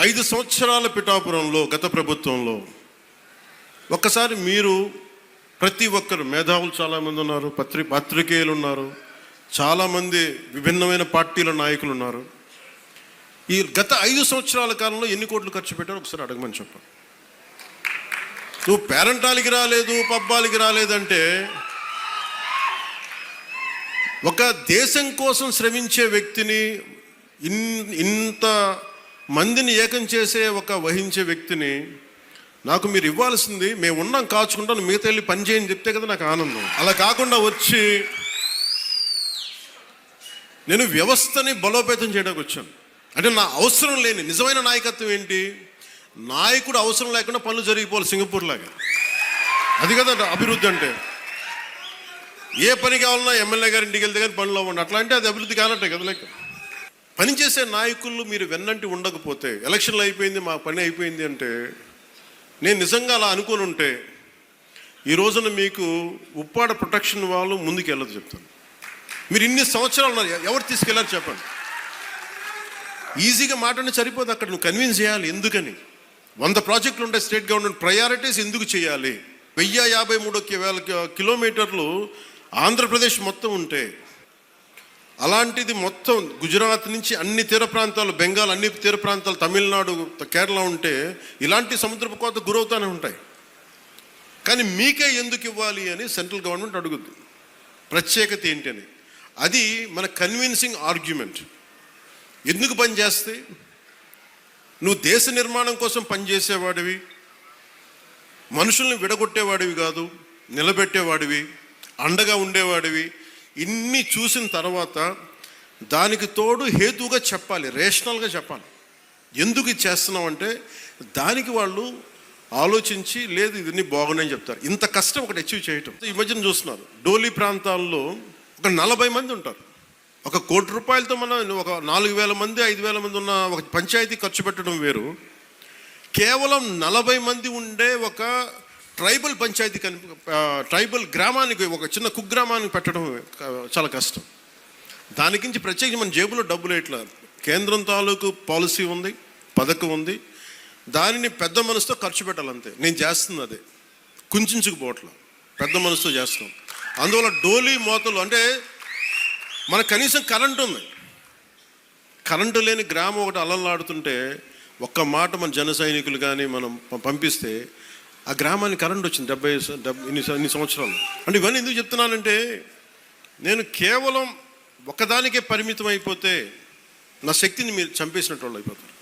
5 సంవత్సరాల పిఠాపురంలో గత ప్రభుత్వంలో ఒక్కసారి మీరు ప్రతి ఒక్కరు మేధావులు చాలామంది ఉన్నారు, పత్రికేయులు ఉన్నారు, చాలామంది విభిన్నమైన పార్టీల నాయకులు ఉన్నారు. ఈ గత 5 సంవత్సరాల కాలంలో ఎన్ని కోట్లు ఖర్చు పెట్టారో ఒకసారి అడగమని చెప్పాను. నువ్వు పేరంటాలకి రాలేదు, పబ్బాలకి రాలేదంటే ఒక దేశం కోసం శ్రమించే వ్యక్తిని, ఇంత మందిని ఏకం చేసే వహించే వ్యక్తిని నాకు మీరు ఇవ్వాల్సింది, మేము ఉన్నాం కాచుకుంటాను, మిగతా వెళ్ళి పని చేయని చెప్తే కదా నాకు ఆనందం. అలా కాకుండా వచ్చి నేను వ్యవస్థని బలోపేతం చేయడానికి వచ్చాను. అంటే నా అవసరం లేని నిజమైన నాయకత్వం ఏంటి? నాయకుడు అవసరం లేకుండా పనులు జరిగిపోవాలి సింగపూర్ లాగా. అది కదా అభివృద్ధి అంటే. ఏ పని కావాలన్నా ఎమ్మెల్యే గారి ఇంటికి వెళ్తే కానీ పనులు అవ్వండి, అట్లా అంటే అది అభివృద్ధి కానట్టే కదా. లెక్క పనిచేసే నాయకులు మీరు వెన్నంటి ఉండకపోతే, ఎలక్షన్లు అయిపోయింది మా పని అయిపోయింది అంటే, నేను నిజంగా అలా అనుకుని ఉంటే ఈ రోజున మీకు ఉప్పాడ ప్రొటెక్షన్ వాళ్ళు ముందుకు వెళ్ళదు చెప్తాను. మీరు ఇన్ని సంవత్సరాలు ఉన్నారు, ఎవరు తీసుకెళ్ళారు చెప్పండి. ఈజీగా మాట్లాడి సరిపోదు, అక్కడ నువ్వు కన్విన్స్ చేయాలి. ఎందుకని 100 ప్రాజెక్టులు ఉంటాయి స్టేట్ గవర్నమెంట్, ప్రయారిటీస్ ఎందుకు చేయాలి? 1053 కిలోమీటర్లు ఆంధ్రప్రదేశ్ మొత్తం ఉంటే, అలాంటిది మొత్తం గుజరాత్ నుంచి అన్ని తీర ప్రాంతాలు, బెంగాల్ అన్ని తీర ప్రాంతాలు, తమిళనాడు, కేరళ ఉంటే ఇలాంటి సముద్రపు కోత గురవుతూనే ఉంటాయి. కానీ మీకే ఎందుకు ఇవ్వాలి అని సెంట్రల్ గవర్నమెంట్ అడుగుద్ది. ప్రత్యేకత ఏంటి అని. అది మన కన్విన్సింగ్ ఆర్గ్యుమెంట్. ఎందుకు పనిచేస్తే నువ్వు దేశ నిర్మాణం కోసం పనిచేసేవాడివి, మనుషుల్ని విడగొట్టేవాడివి కాదు, నిలబెట్టేవాడివి, అండగా ఉండేవాడివి. ఇన్ని చూసిన తర్వాత దానికి తోడు హేతువుగా చెప్పాలి, రేషనల్గా చెప్పాలి. ఎందుకు ఇది చేస్తున్నావు అంటే దానికి వాళ్ళు ఆలోచించి, లేదు ఇది బాగున్నాయని చెప్తారు. ఇంత కష్టం ఒకటి అచీవ్ చేయటం. ఈ మధ్యన చూస్తున్నారు, డోలీ ప్రాంతాల్లో ఒక 40 మంది ఉంటారు. 1 కోటి రూపాయలతో మనం ఒక 4,000 మంది 5,000 మంది ఉన్న ఒక పంచాయతీ ఖర్చు పెట్టడం వేరు. కేవలం 40 మంది ఉండే ఒక ట్రైబల్ పంచాయతీ ట్రైబల్ గ్రామానికి, ఒక చిన్న కుగ్రామానికి పెట్టడం చాలా కష్టం. దానికి ప్రత్యేకించి మన జేబులో డబ్బులు ఇట్లా కేంద్రం తాలూకు పాలసీ ఉంది, పథకం ఉంది, దానిని పెద్ద మనసుతో ఖర్చు పెట్టాలంతే. నేను చేస్తుంది అదే, కుంచుకుపోవట్లా, పెద్ద మనసుతో చేస్తాం. అందువల్ల డోలీ మోతలు అంటే మనకు కనీసం కరెంటు ఉంది. కరెంటు లేని గ్రామం ఒకటి అల్లలాడుతుంటే ఒక్క మాట మన జన సైనికులు కానీ మనం పంపిస్తే ఆ గ్రామానికి కరెంట్ వచ్చింది 70 ఇన్ని సంవత్సరాలు. అంటే ఇవన్నీ ఎందుకు చెప్తున్నానంటే, నేను కేవలం ఒకదానికే పరిమితం అయిపోతే నా శక్తిని మీరు చంపేసినట్టు వాళ్ళు అయిపోతారు.